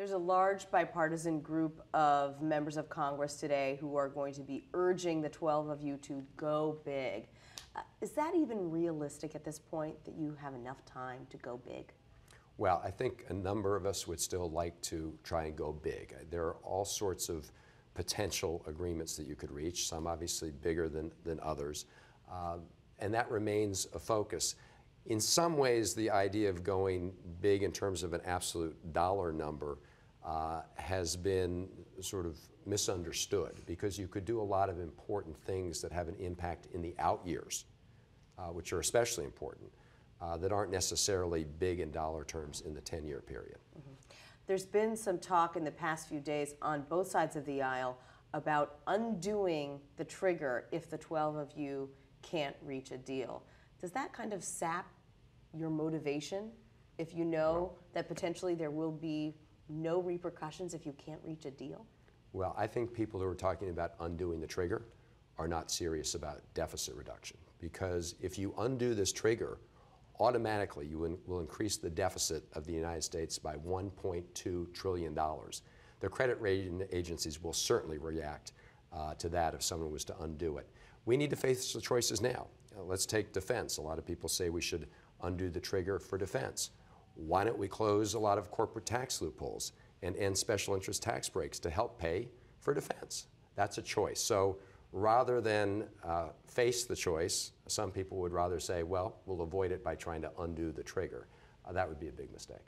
There's a large bipartisan group of members of Congress today who are going to be urging the 12 of you to go big. Is that even realistic at this point, that you have enough time to go big? Well, I think a number of us would still like to try and go big. There are all sorts of potential agreements that you could reach, some obviously bigger than others, and that remains a focus. In some ways, the idea of going big in terms of an absolute dollar number has been sort of misunderstood, because you could do a lot of important things that have an impact in the out years, which are especially important, that aren't necessarily big in dollar terms in the 10-year period. Mm-hmm. There's been some talk in the past few days on both sides of the aisle about undoing the trigger if the 12 of you can't reach a deal. Does that kind of sap your motivation if you know that potentially there will be no repercussions if you can't reach a deal? Well, I think people who are talking about undoing the trigger are not serious about deficit reduction, because if you undo this trigger, automatically you will increase the deficit of the United States by $1.2 trillion. The credit rating agencies will certainly react to that if someone was to undo it. We need to face the choices now. Let's take defense. A lot of people say we should undo the trigger for defense. Why don't we close a lot of corporate tax loopholes and end special interest tax breaks to help pay for defense? That's a choice. So rather than face the choice, some people would rather say, well, we'll avoid it by trying to undo the trigger. That would be a big mistake.